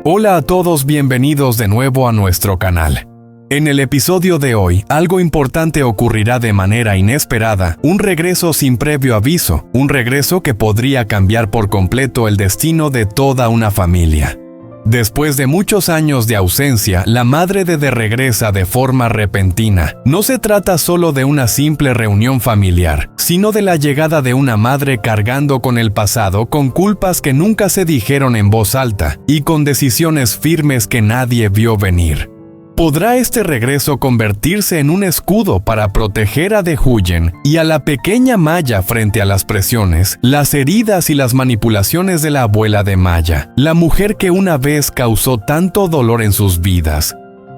Hola a todos, bienvenidos de nuevo a nuestro canal. En el episodio de hoy, algo importante ocurrirá de manera inesperada, un regreso sin previo aviso, un regreso que podría cambiar por completo el destino de toda una familia. Después de muchos años de ausencia, la madre de regresa de forma repentina. No se trata solo de una simple reunión familiar, sino de la llegada de una madre cargando con el pasado, con culpas que nunca se dijeron en voz alta y con decisiones firmes que nadie vio venir. ¿Podrá este regreso convertirse en un escudo para proteger a Huyen y a la pequeña Maya frente a las presiones, las heridas y las manipulaciones de la abuela de Maya, la mujer que una vez causó tanto dolor en sus vidas?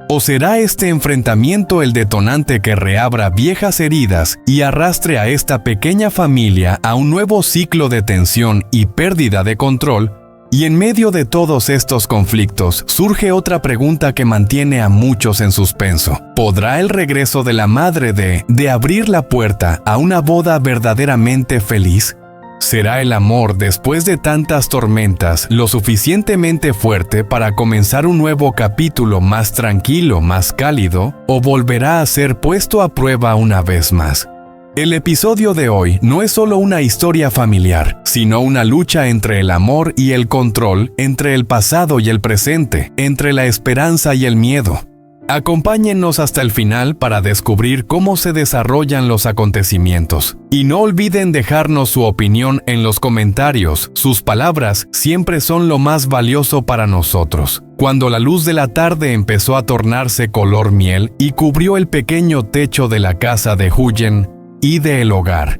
¿O será este enfrentamiento el detonante que reabra viejas heridas y arrastre a esta pequeña familia a un nuevo ciclo de tensión y pérdida de control? Y en medio de todos estos conflictos, surge otra pregunta que mantiene a muchos en suspenso. ¿Podrá el regreso de la madre de abrir la puerta a una boda verdaderamente feliz? ¿Será el amor después de tantas tormentas lo suficientemente fuerte para comenzar un nuevo capítulo más tranquilo, más cálido? ¿O volverá a ser puesto a prueba una vez más? El episodio de hoy no es solo una historia familiar, sino una lucha entre el amor y el control, entre el pasado y el presente, entre la esperanza y el miedo. Acompáñennos hasta el final para descubrir cómo se desarrollan los acontecimientos. Y no olviden dejarnos su opinión en los comentarios. Sus palabras siempre son lo más valioso para nosotros. Cuando la luz de la tarde empezó a tornarse color miel y cubrió el pequeño techo de la casa de Huyen y del hogar,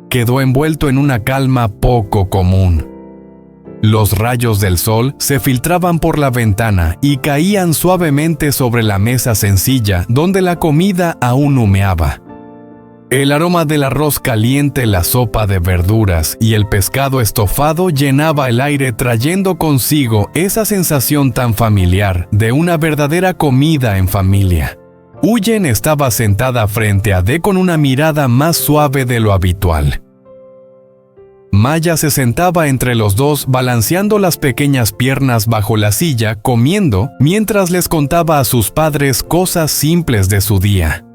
quedó envuelto en una calma poco común. Los rayos del sol se filtraban por la ventana y caían suavemente sobre la mesa sencilla donde la comida aún humeaba. El aroma del arroz caliente, la sopa de verduras y el pescado estofado llenaba el aire, trayendo consigo esa sensación tan familiar de una verdadera comida en familia. Huyen estaba sentada frente a De con una mirada más suave de lo habitual. Maya se sentaba entre los dos, balanceando las pequeñas piernas bajo la silla, comiendo, mientras les contaba a sus padres cosas simples de su día.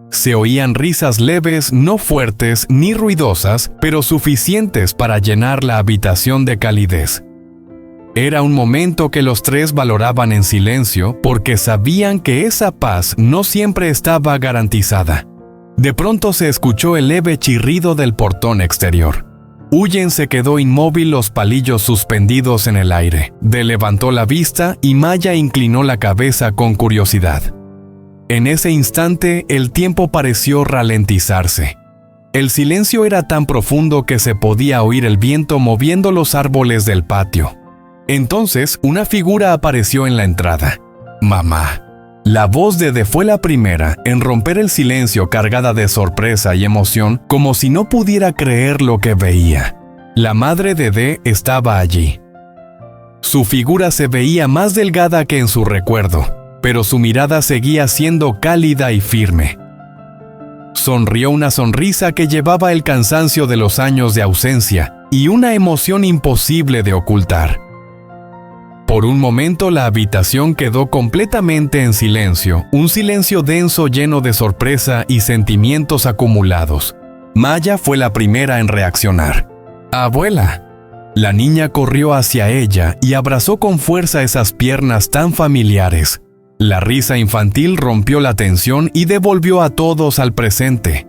Se oían risas leves, no fuertes ni ruidosas, pero suficientes para llenar la habitación de calidez. Era un momento que los tres valoraban en silencio porque sabían que esa paz no siempre estaba garantizada. De pronto se escuchó el leve chirrido del portón exterior. Huyen se quedó inmóvil, los palillos suspendidos en el aire. De levantó la vista y Maya inclinó la cabeza con curiosidad. En ese instante el tiempo pareció ralentizarse. El silencio era tan profundo que se podía oír el viento moviendo los árboles del patio. Entonces, una figura apareció en la entrada. Mamá. La voz de fue la primera en romper el silencio, cargada de sorpresa y emoción, como si no pudiera creer lo que veía. La madre de estaba allí. Su figura se veía más delgada que en su recuerdo, pero su mirada seguía siendo cálida y firme. Sonrió una sonrisa que llevaba el cansancio de los años de ausencia y una emoción imposible de ocultar. Por un momento la habitación quedó completamente en silencio, un silencio denso lleno de sorpresa y sentimientos acumulados. Maya fue la primera en reaccionar. ¡Abuela! La niña corrió hacia ella y abrazó con fuerza esas piernas tan familiares. La risa infantil rompió la tensión y devolvió a todos al presente.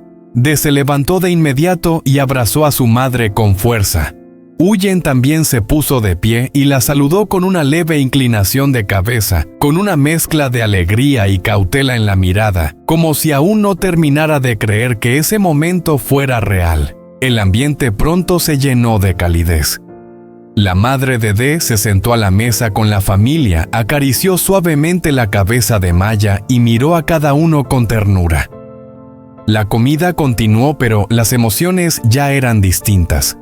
Se levantó de inmediato y abrazó a su madre con fuerza. Huyen también se puso de pie y la saludó con una leve inclinación de cabeza, con una mezcla de alegría y cautela en la mirada, como si aún no terminara de creer que ese momento fuera real. El ambiente pronto se llenó de calidez. La madre de se sentó a la mesa con la familia, acarició suavemente la cabeza de Maya y miró a cada uno con ternura. La comida continuó, pero las emociones ya eran distintas.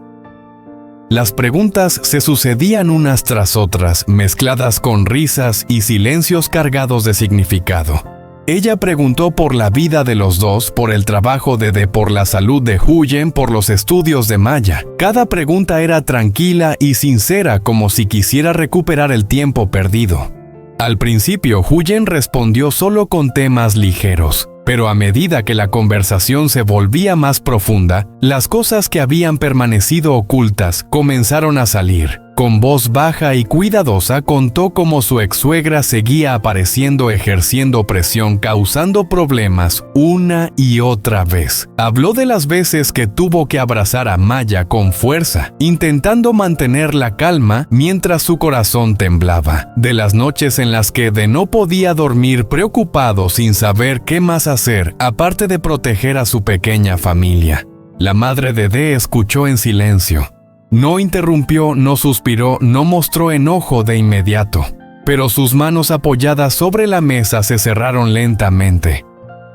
Las preguntas se sucedían unas tras otras, mezcladas con risas y silencios cargados de significado. Ella preguntó por la vida de los dos, por el trabajo de De, por la salud de Huyen, por los estudios de Maya. Cada pregunta era tranquila y sincera, como si quisiera recuperar el tiempo perdido. Al principio, Huyen respondió solo con temas ligeros, pero a medida que la conversación se volvía más profunda, las cosas que habían permanecido ocultas comenzaron a salir. Con voz baja y cuidadosa contó cómo su ex-suegra seguía apareciendo ejerciendo presión, causando problemas una y otra vez. Habló de las veces que tuvo que abrazar a Maya con fuerza, intentando mantener la calma mientras su corazón temblaba. De las noches en las que De no podía dormir preocupado sin saber qué más hacer, aparte de proteger a su pequeña familia. La madre de De escuchó en silencio. No interrumpió, no suspiró, no mostró enojo de inmediato, pero sus manos apoyadas sobre la mesa se cerraron lentamente.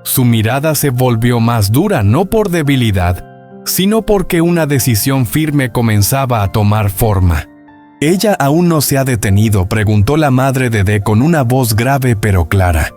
Su mirada se volvió más dura no por debilidad, sino porque una decisión firme comenzaba a tomar forma. «¿Ella aún no se ha detenido?», preguntó la madre de De con una voz grave pero clara.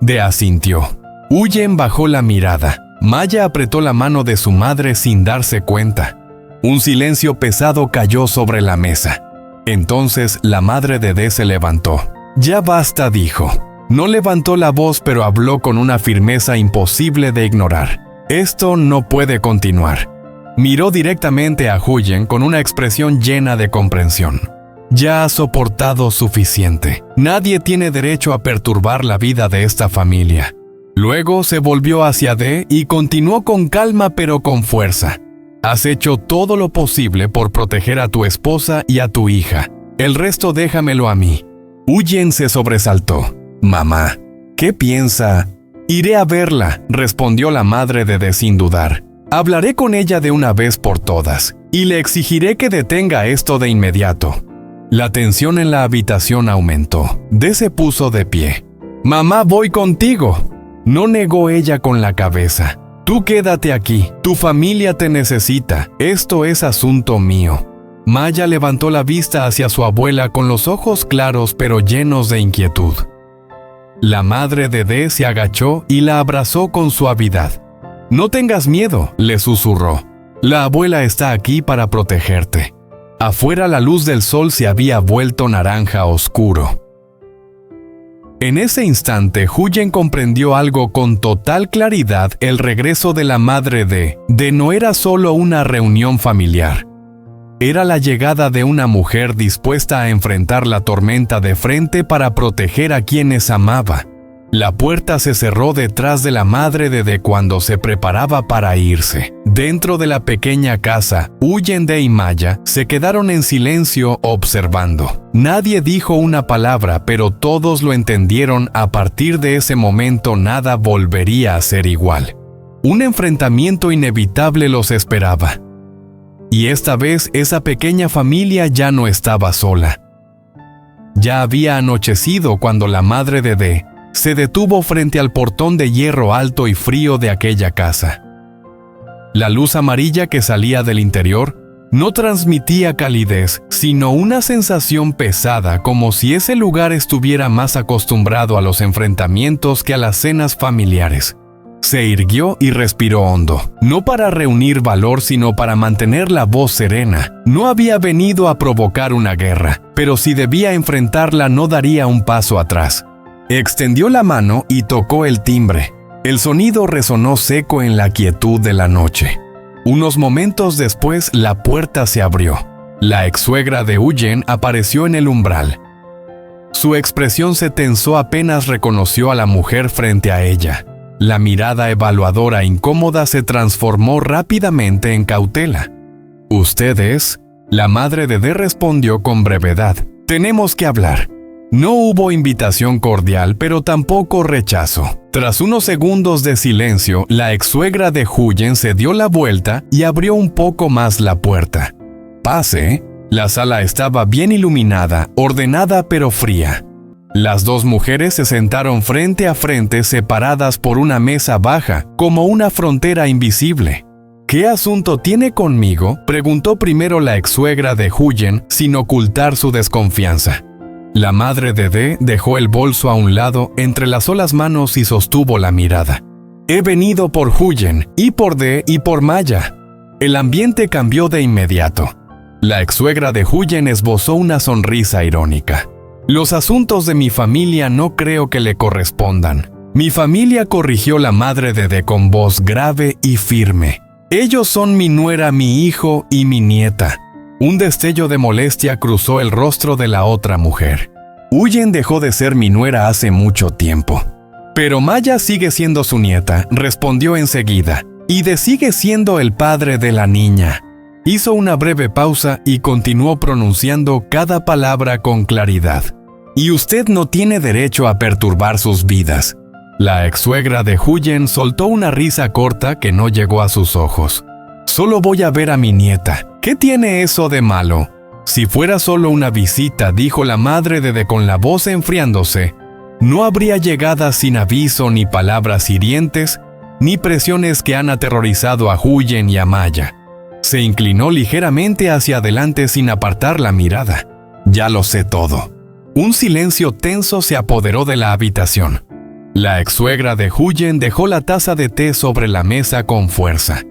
De asintió. Huyen bajó la mirada. Maya apretó la mano de su madre sin darse cuenta. Un silencio pesado cayó sobre la mesa. Entonces la madre de De se levantó. «Ya basta», dijo. No levantó la voz, pero habló con una firmeza imposible de ignorar. «Esto no puede continuar». Miró directamente a Huyen con una expresión llena de comprensión. «Ya ha soportado suficiente. Nadie tiene derecho a perturbar la vida de esta familia». Luego se volvió hacia De y continuó con calma pero con fuerza. «Has hecho todo lo posible por proteger a tu esposa y a tu hija. El resto déjamelo a mí». Huyen se sobresaltó. «Mamá, ¿qué piensa?» «Iré a verla», respondió la madre de De sin dudar. «Hablaré con ella de una vez por todas, y le exigiré que detenga esto de inmediato». La tensión en la habitación aumentó. De se puso de pie. «Mamá, voy contigo». No negó ella con la cabeza. «Tú quédate aquí, tu familia te necesita, esto es asunto mío». Maya levantó la vista hacia su abuela con los ojos claros pero llenos de inquietud. La madre de De se agachó y la abrazó con suavidad. «No tengas miedo», le susurró. «La abuela está aquí para protegerte». Afuera la luz del sol se había vuelto naranja oscuro. En ese instante, Huyen comprendió algo con total claridad. El regreso de la madre de no era solo una reunión familiar. Era la llegada de una mujer dispuesta a enfrentar la tormenta de frente para proteger a quienes amaba. La puerta se cerró detrás de la madre de cuando se preparaba para irse. Dentro de la pequeña casa, Huyen, De y Maya se quedaron en silencio observando. Nadie dijo una palabra, pero todos lo entendieron. A partir de ese momento nada volvería a ser igual. Un enfrentamiento inevitable los esperaba. Y esta vez esa pequeña familia ya no estaba sola. Ya había anochecido cuando la madre de se detuvo frente al portón de hierro alto y frío de aquella casa. La luz amarilla que salía del interior no transmitía calidez, sino una sensación pesada, como si ese lugar estuviera más acostumbrado a los enfrentamientos que a las cenas familiares. Se irguió y respiró hondo, no para reunir valor, sino para mantener la voz serena. No había venido a provocar una guerra, pero si debía enfrentarla no daría un paso atrás. Extendió la mano y tocó el timbre. El sonido resonó seco en la quietud de la noche. Unos momentos después, la puerta se abrió. La ex-suegra de Huyen apareció en el umbral. Su expresión se tensó apenas reconoció a la mujer frente a ella. La mirada evaluadora incómoda se transformó rápidamente en cautela. «¿Usted es?» La madre de De respondió con brevedad. «Tenemos que hablar». No hubo invitación cordial, pero tampoco rechazo. Tras unos segundos de silencio, la ex-suegra de Huyen se dio la vuelta y abrió un poco más la puerta. «Pase». La sala estaba bien iluminada, ordenada pero fría. Las dos mujeres se sentaron frente a frente, separadas por una mesa baja, como una frontera invisible. «¿Qué asunto tiene conmigo?», preguntó primero la ex-suegra de Huyen, sin ocultar su desconfianza. La madre de D dejó el bolso a un lado, entrelazó las manos y sostuvo la mirada. He venido por Huyen, y por D y por Maya. El ambiente cambió de inmediato. La ex-suegra de Huyen esbozó una sonrisa irónica. Los asuntos de mi familia no creo que le correspondan. Mi familia, corrigió la madre de D con voz grave y firme. Ellos son mi nuera, mi hijo y mi nieta. Un destello de molestia cruzó el rostro de la otra mujer. Huyen dejó de ser mi nuera hace mucho tiempo. Pero Maya sigue siendo su nieta, respondió enseguida. Y D sigue siendo el padre de la niña. Hizo una breve pausa y continuó pronunciando cada palabra con claridad. Y usted no tiene derecho a perturbar sus vidas. La ex-suegra de Huyen soltó una risa corta que no llegó a sus ojos. Solo voy a ver a mi nieta. ¿Qué tiene eso de malo? Si fuera solo una visita, dijo la madre de D con la voz enfriándose, no habría llegadas sin aviso, ni palabras hirientes, ni presiones que han aterrorizado a Huyen y a Maya. Se inclinó ligeramente hacia adelante sin apartar la mirada. Ya lo sé todo. Un silencio tenso se apoderó de la habitación. La ex-suegra de Huyen dejó la taza de té sobre la mesa con fuerza.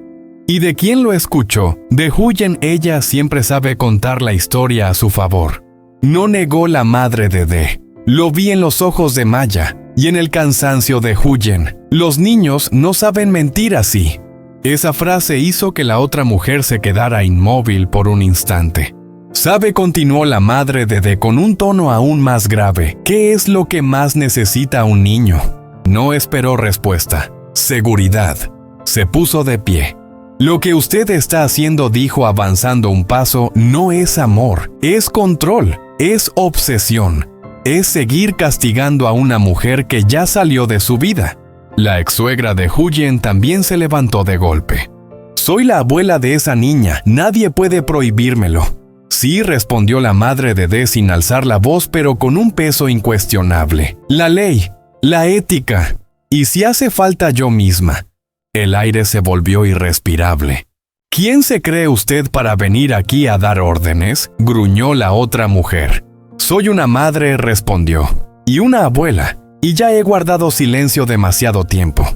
¿Y de quién lo escuchó? De Huyen. Ella siempre sabe contar la historia a su favor. No negó la madre de D. Lo vi en los ojos de Maya y en el cansancio de Huyen. Los niños no saben mentir así. Esa frase hizo que la otra mujer se quedara inmóvil por un instante. ¿Sabe?, continuó la madre de D con un tono aún más grave. ¿Qué es lo que más necesita un niño? No esperó respuesta. Seguridad. Se puso de pie. Lo que usted está haciendo, dijo avanzando un paso, no es amor, es control, es obsesión. Es seguir castigando a una mujer que ya salió de su vida. La ex-suegra de Huyen también se levantó de golpe. Soy la abuela de esa niña, nadie puede prohibírmelo. Sí, respondió la madre de D sin alzar la voz, pero con un peso incuestionable. La ley, la ética, y si hace falta yo misma. El aire se volvió irrespirable. ¿Quién se cree usted para venir aquí a dar órdenes?, gruñó la otra mujer. Soy una madre, respondió, y una abuela, y ya he guardado silencio demasiado tiempo.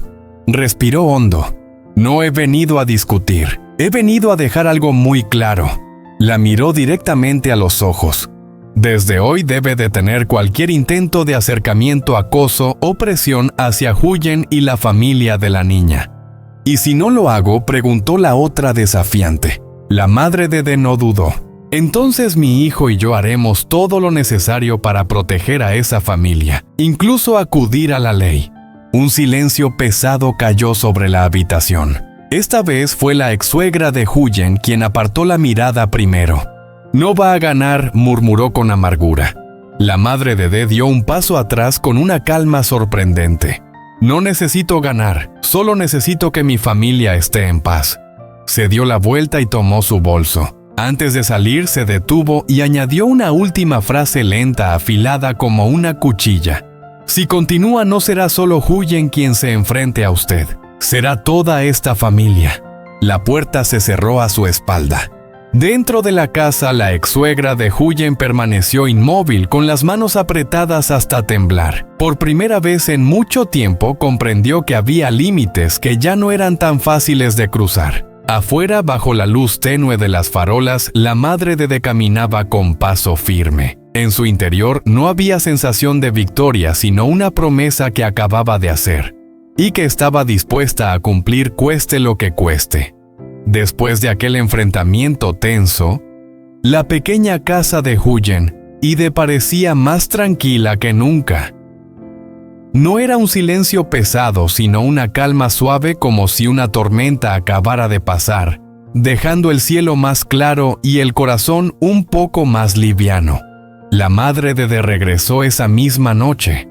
Respiró hondo. No he venido a discutir, he venido a dejar algo muy claro. La miró directamente a los ojos. Desde hoy debe detener cualquier intento de acercamiento, acoso o presión hacia Huyen y la familia de la niña. ¿Y si no lo hago?, preguntó la otra desafiante. La madre de D no dudó. Entonces mi hijo y yo haremos todo lo necesario para proteger a esa familia, incluso acudir a la ley. Un silencio pesado cayó sobre la habitación. Esta vez fue la ex-suegra de Huyen quien apartó la mirada primero. No va a ganar, murmuró con amargura. La madre de D dio un paso atrás con una calma sorprendente. No necesito ganar, solo necesito que mi familia esté en paz. Se dio la vuelta y tomó su bolso. Antes de salir se detuvo y añadió una última frase lenta, afilada como una cuchilla. Si continúa, no será solo Huyen quien se enfrente a usted. Será toda esta familia. La puerta se cerró a su espalda. Dentro de la casa, la ex-suegra de Huyen permaneció inmóvil, con las manos apretadas hasta temblar. Por primera vez en mucho tiempo comprendió que había límites que ya no eran tan fáciles de cruzar. Afuera, bajo la luz tenue de las farolas, la madre de D caminaba con paso firme. En su interior no había sensación de victoria, sino una promesa que acababa de hacer, y que estaba dispuesta a cumplir cueste lo que cueste. Después de aquel enfrentamiento tenso, la pequeña casa de Huyen y D parecía más tranquila que nunca. No era un silencio pesado, sino una calma suave, como si una tormenta acabara de pasar, dejando el cielo más claro y el corazón un poco más liviano. La madre de D regresó esa misma noche.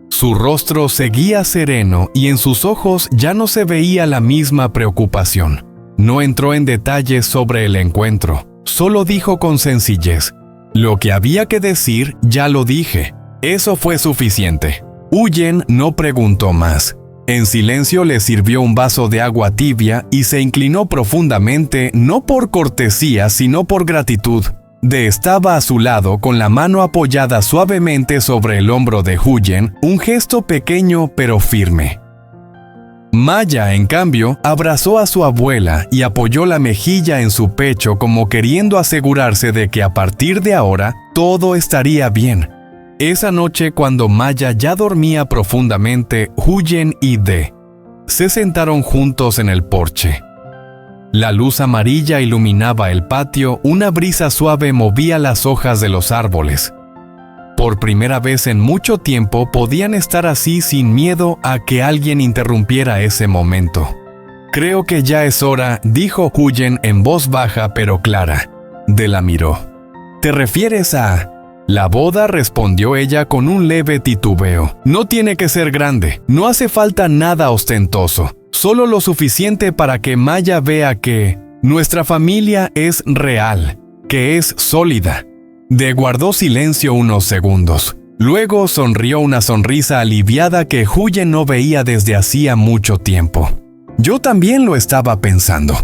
Su rostro seguía sereno y en sus ojos ya no se veía la misma preocupación. No entró en detalles sobre el encuentro, solo dijo con sencillez: lo que había que decir ya lo dije. Eso fue suficiente. Huyen no preguntó más. En silencio le sirvió un vaso de agua tibia y se inclinó profundamente, no por cortesía, sino por gratitud. De estaba a su lado con la mano apoyada suavemente sobre el hombro de Huyen, un gesto pequeño pero firme. Maya, en cambio, abrazó a su abuela y apoyó la mejilla en su pecho como queriendo asegurarse de que a partir de ahora todo estaría bien. Esa noche, cuando Maya ya dormía profundamente, Huyen y De se sentaron juntos en el porche. La luz amarilla iluminaba el patio, una brisa suave movía las hojas de los árboles. Por primera vez en mucho tiempo podían estar así sin miedo a que alguien interrumpiera ese momento. «Creo que ya es hora», dijo Huyen en voz baja pero clara. De la miró. «¿Te refieres a...?» «La boda», respondió ella con un leve titubeo. «No tiene que ser grande, no hace falta nada ostentoso, solo lo suficiente para que Maya vea que nuestra familia es real, que es sólida». De guardó silencio unos segundos. Luego sonrió una sonrisa aliviada que Huyen no veía desde hacía mucho tiempo. «Yo también lo estaba pensando».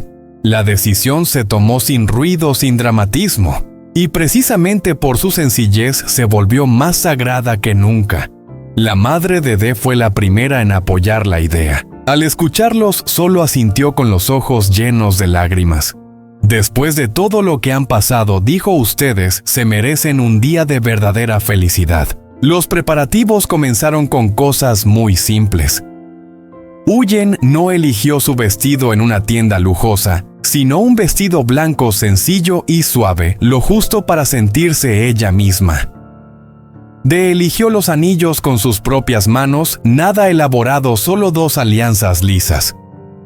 La decisión se tomó sin ruido, sin dramatismo, y precisamente por su sencillez se volvió más sagrada que nunca. La madre de De fue la primera en apoyar la idea. Al escucharlos, solo asintió con los ojos llenos de lágrimas. «Después de todo lo que han pasado», dijo, «ustedes se merecen un día de verdadera felicidad». Los preparativos comenzaron con cosas muy simples. Huyen no eligió su vestido en una tienda lujosa, sino un vestido blanco sencillo y suave, lo justo para sentirse ella misma. De eligió los anillos con sus propias manos, nada elaborado, solo 2 alianzas lisas.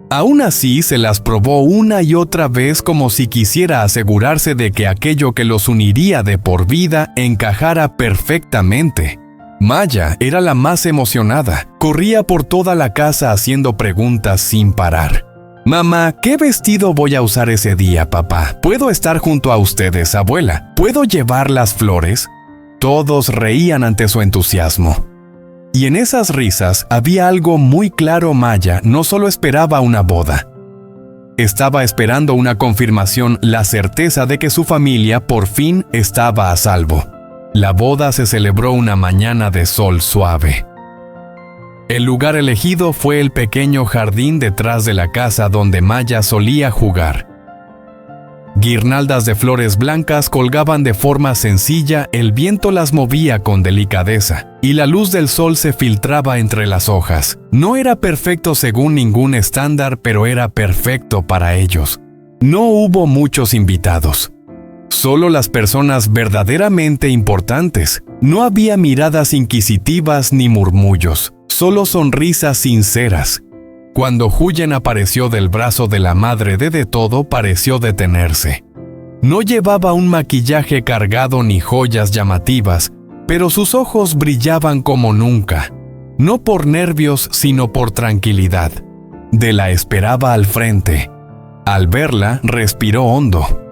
Aún así, se las probó una y otra vez como si quisiera asegurarse de que aquello que los uniría de por vida encajara perfectamente. Maya era la más emocionada. Corría por toda la casa haciendo preguntas sin parar. «Mamá, ¿qué vestido voy a usar ese día, papá? ¿Puedo estar junto a ustedes, abuela? ¿Puedo llevar las flores?» Todos reían ante su entusiasmo. Y en esas risas había algo muy claro. Maya no solo esperaba una boda. Estaba esperando una confirmación, la certeza de que su familia por fin estaba a salvo. La boda se celebró una mañana de sol suave. El lugar elegido fue el pequeño jardín detrás de la casa donde Maya solía jugar. Guirnaldas de flores blancas colgaban de forma sencilla, el viento las movía con delicadeza, y la luz del sol se filtraba entre las hojas. No era perfecto según ningún estándar, pero era perfecto para ellos. No hubo muchos invitados. Solo las personas verdaderamente importantes. No había miradas inquisitivas ni murmullos, solo sonrisas sinceras. Cuando Huyen apareció del brazo de la madre de todo, pareció detenerse. No llevaba un maquillaje cargado ni joyas llamativas, pero sus ojos brillaban como nunca, no por nervios sino por tranquilidad. De la esperaba al frente. Al verla, respiró hondo.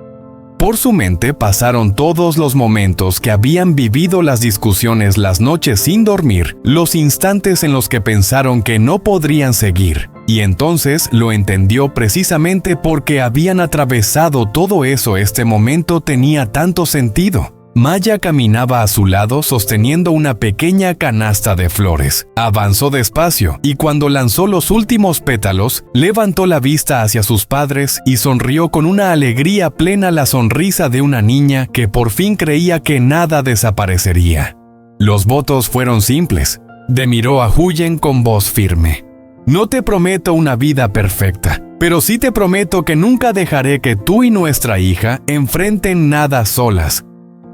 Por su mente pasaron todos los momentos que habían vivido, las discusiones, las noches sin dormir, los instantes en los que pensaron que no podrían seguir. Y entonces lo entendió, precisamente porque habían atravesado todo eso, este momento tenía tanto sentido. Maya caminaba a su lado sosteniendo una pequeña canasta de flores. Avanzó despacio y cuando lanzó los últimos pétalos, levantó la vista hacia sus padres y sonrió con una alegría plena, la sonrisa de una niña que por fin creía que nada desaparecería. Los votos fueron simples. De miró a Huyen con voz firme. «No te prometo una vida perfecta, pero sí te prometo que nunca dejaré que tú y nuestra hija enfrenten nada solas».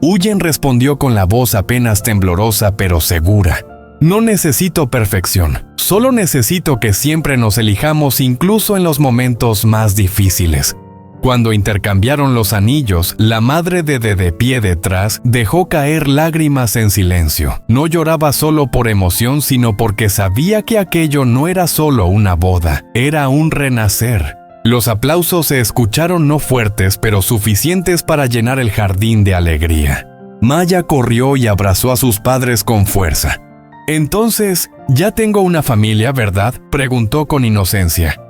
Huyen respondió con la voz apenas temblorosa pero segura. «No necesito perfección, solo necesito que siempre nos elijamos incluso en los momentos más difíciles». Cuando intercambiaron los anillos, la madre de pie detrás dejó caer lágrimas en silencio. No lloraba solo por emoción, sino porque sabía que aquello no era solo una boda, era un renacer. Los aplausos se escucharon, no fuertes, pero suficientes para llenar el jardín de alegría. Maya corrió y abrazó a sus padres con fuerza. «Entonces, ¿ya tengo una familia, verdad?», preguntó con inocencia.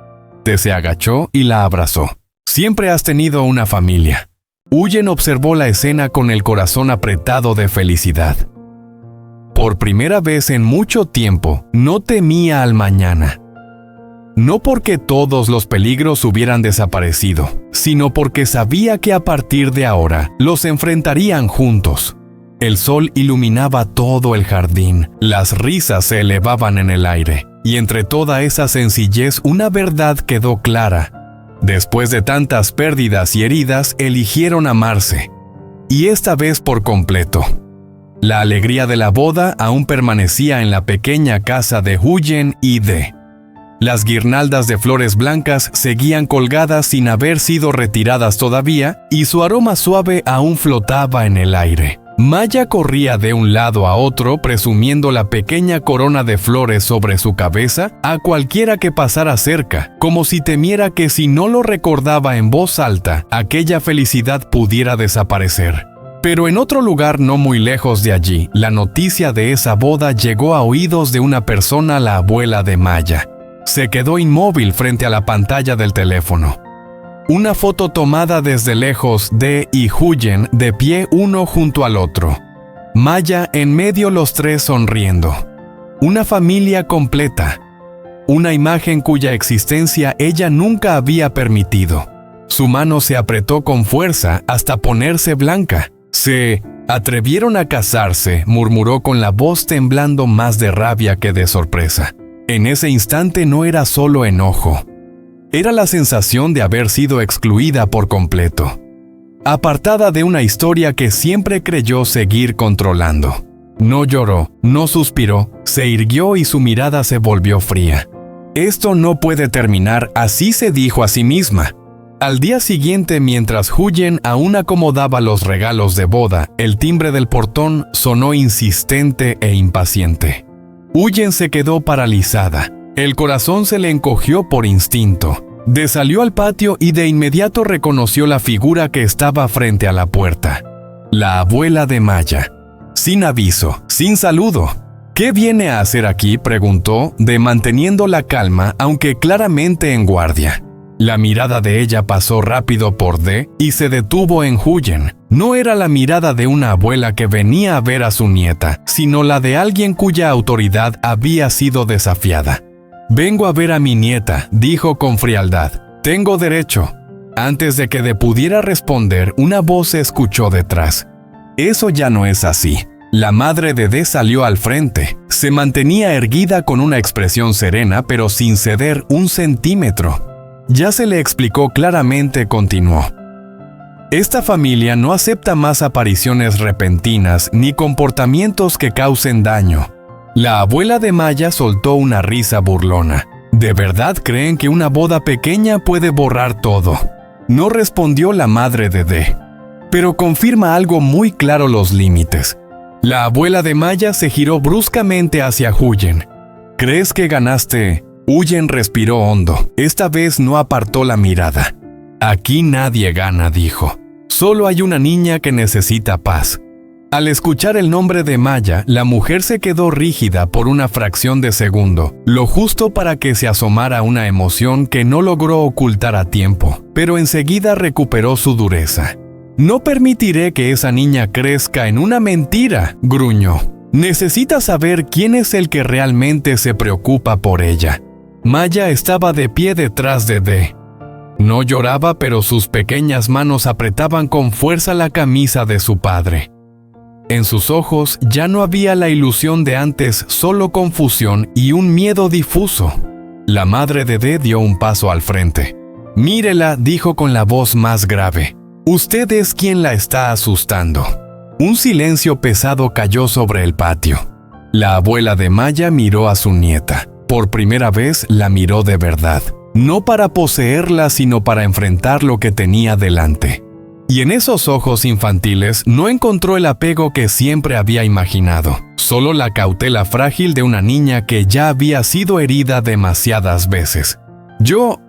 De se agachó y la abrazó. «Siempre has tenido una familia». Huyen observó la escena con el corazón apretado de felicidad. Por primera vez en mucho tiempo, no temía al mañana. No porque todos los peligros hubieran desaparecido, sino porque sabía que a partir de ahora los enfrentarían juntos. El sol iluminaba todo el jardín, las risas se elevaban en el aire, y entre toda esa sencillez una verdad quedó clara. Después de tantas pérdidas y heridas, eligieron amarse, y esta vez por completo. La alegría de la boda aún permanecía en la pequeña casa de Huyen y de. Las guirnaldas de flores blancas seguían colgadas sin haber sido retiradas todavía, y su aroma suave aún flotaba en el aire. Maya corría de un lado a otro presumiendo la pequeña corona de flores sobre su cabeza a cualquiera que pasara cerca, como si temiera que si no lo recordaba en voz alta, aquella felicidad pudiera desaparecer. Pero en otro lugar no muy lejos de allí, la noticia de esa boda llegó a oídos de una persona, la abuela de Maya. Se quedó inmóvil frente a la pantalla del teléfono. Una foto tomada desde lejos de y Huyen de pie uno junto al otro. Maya en medio, los tres sonriendo. Una familia completa. Una imagen cuya existencia ella nunca había permitido. Su mano se apretó con fuerza hasta ponerse blanca. Se atrevieron a casarse, murmuró con la voz temblando más de rabia que de sorpresa. En ese instante no era solo enojo. Era la sensación de haber sido excluida por completo. Apartada de una historia que siempre creyó seguir controlando. No lloró, no suspiró, se irguió y su mirada se volvió fría. Esto no puede terminar, así se dijo a sí misma. Al día siguiente, mientras Huyen aún acomodaba los regalos de boda, el timbre del portón sonó insistente e impaciente. Huyen se quedó paralizada. El corazón se le encogió por instinto. Desalió al patio y de inmediato reconoció la figura que estaba frente a la puerta. La abuela de Maya. Sin aviso, sin saludo. ¿Qué viene a hacer aquí?, preguntó, manteniendo la calma, aunque claramente en guardia. La mirada de ella pasó rápido por D y se detuvo en Huyen. No era la mirada de una abuela que venía a ver a su nieta, sino la de alguien cuya autoridad había sido desafiada. «Vengo a ver a mi nieta», dijo con frialdad. «Tengo derecho». Antes de que D pudiera responder, una voz se escuchó detrás. «Eso ya no es así». La madre de D salió al frente. Se mantenía erguida con una expresión serena, pero sin ceder un centímetro. Ya se le explicó claramente, continuó. Esta familia no acepta más apariciones repentinas ni comportamientos que causen daño. La abuela de Maya soltó una risa burlona. ¿De verdad creen que una boda pequeña puede borrar todo? No respondió la madre de D. Pero confirma algo muy claro: los límites. La abuela de Maya se giró bruscamente hacia Huyen. ¿Crees que ganaste? Huyen respiró hondo. Esta vez no apartó la mirada. Aquí nadie gana, dijo. Solo hay una niña que necesita paz. Al escuchar el nombre de Maya, la mujer se quedó rígida por una fracción de segundo, lo justo para que se asomara una emoción que no logró ocultar a tiempo, pero enseguida recuperó su dureza. «No permitiré que esa niña crezca en una mentira», gruñó. «Necesita saber quién es el que realmente se preocupa por ella». Maya estaba de pie detrás de D. No lloraba, pero sus pequeñas manos apretaban con fuerza la camisa de su padre. En sus ojos ya no había la ilusión de antes, solo confusión y un miedo difuso. La madre de D dio un paso al frente. «Mírela», dijo con la voz más grave. «Usted es quien la está asustando». Un silencio pesado cayó sobre el patio. La abuela de Maya miró a su nieta. Por primera vez la miró de verdad. No para poseerla, sino para enfrentar lo que tenía delante. Y en esos ojos infantiles no encontró el apego que siempre había imaginado, solo la cautela frágil de una niña que ya había sido herida demasiadas veces. «Yo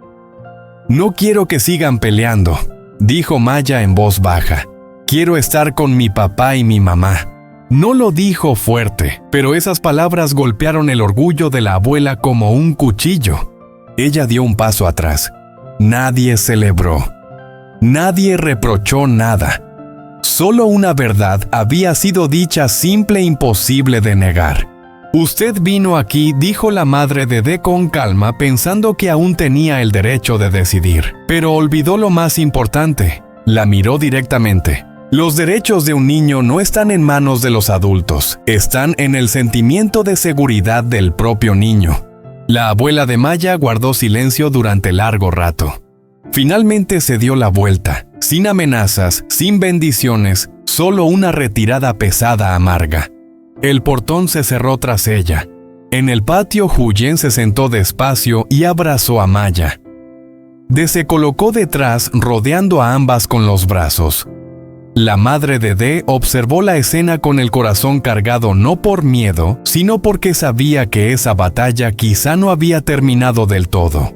no quiero que sigan peleando», dijo Maya en voz baja. «Quiero estar con mi papá y mi mamá». No lo dijo fuerte, pero esas palabras golpearon el orgullo de la abuela como un cuchillo. Ella dio un paso atrás. Nadie celebró. Nadie reprochó nada. Solo una verdad había sido dicha simple e imposible de negar. «Usted vino aquí», dijo la madre de D con calma, pensando que aún tenía el derecho de decidir. Pero olvidó lo más importante. La miró directamente. Los derechos de un niño no están en manos de los adultos, están en el sentimiento de seguridad del propio niño. La abuela de Maya guardó silencio durante largo rato. Finalmente se dio la vuelta, sin amenazas, sin bendiciones, solo una retirada pesada amarga. El portón se cerró tras ella. En el patio, Huyen se sentó despacio y abrazó a Maya. D se colocó detrás, rodeando a ambas con los brazos. La madre de D observó la escena con el corazón cargado no por miedo, sino porque sabía que esa batalla quizá no había terminado del todo.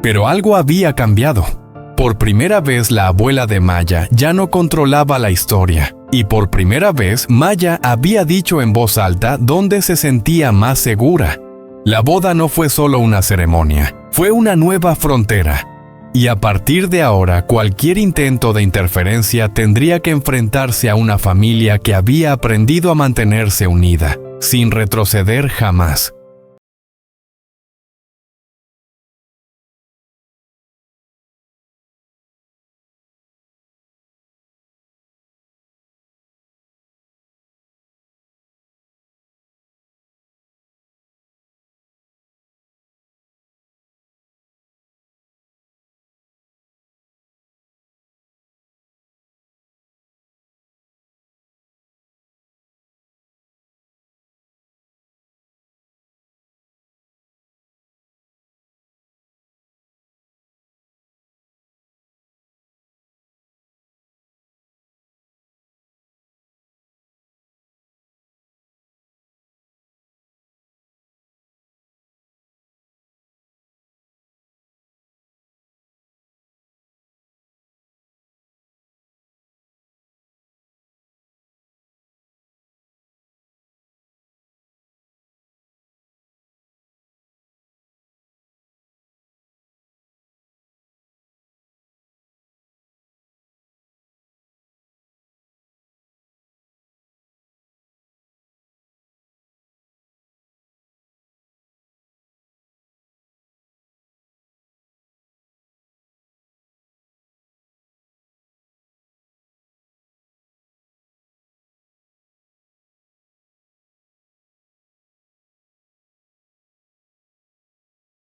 Pero algo había cambiado. Por primera vez la abuela de Maya ya no controlaba la historia, y por primera vez Maya había dicho en voz alta dónde se sentía más segura. La boda no fue solo una ceremonia, fue una nueva frontera. Y a partir de ahora, cualquier intento de interferencia tendría que enfrentarse a una familia que había aprendido a mantenerse unida, sin retroceder jamás.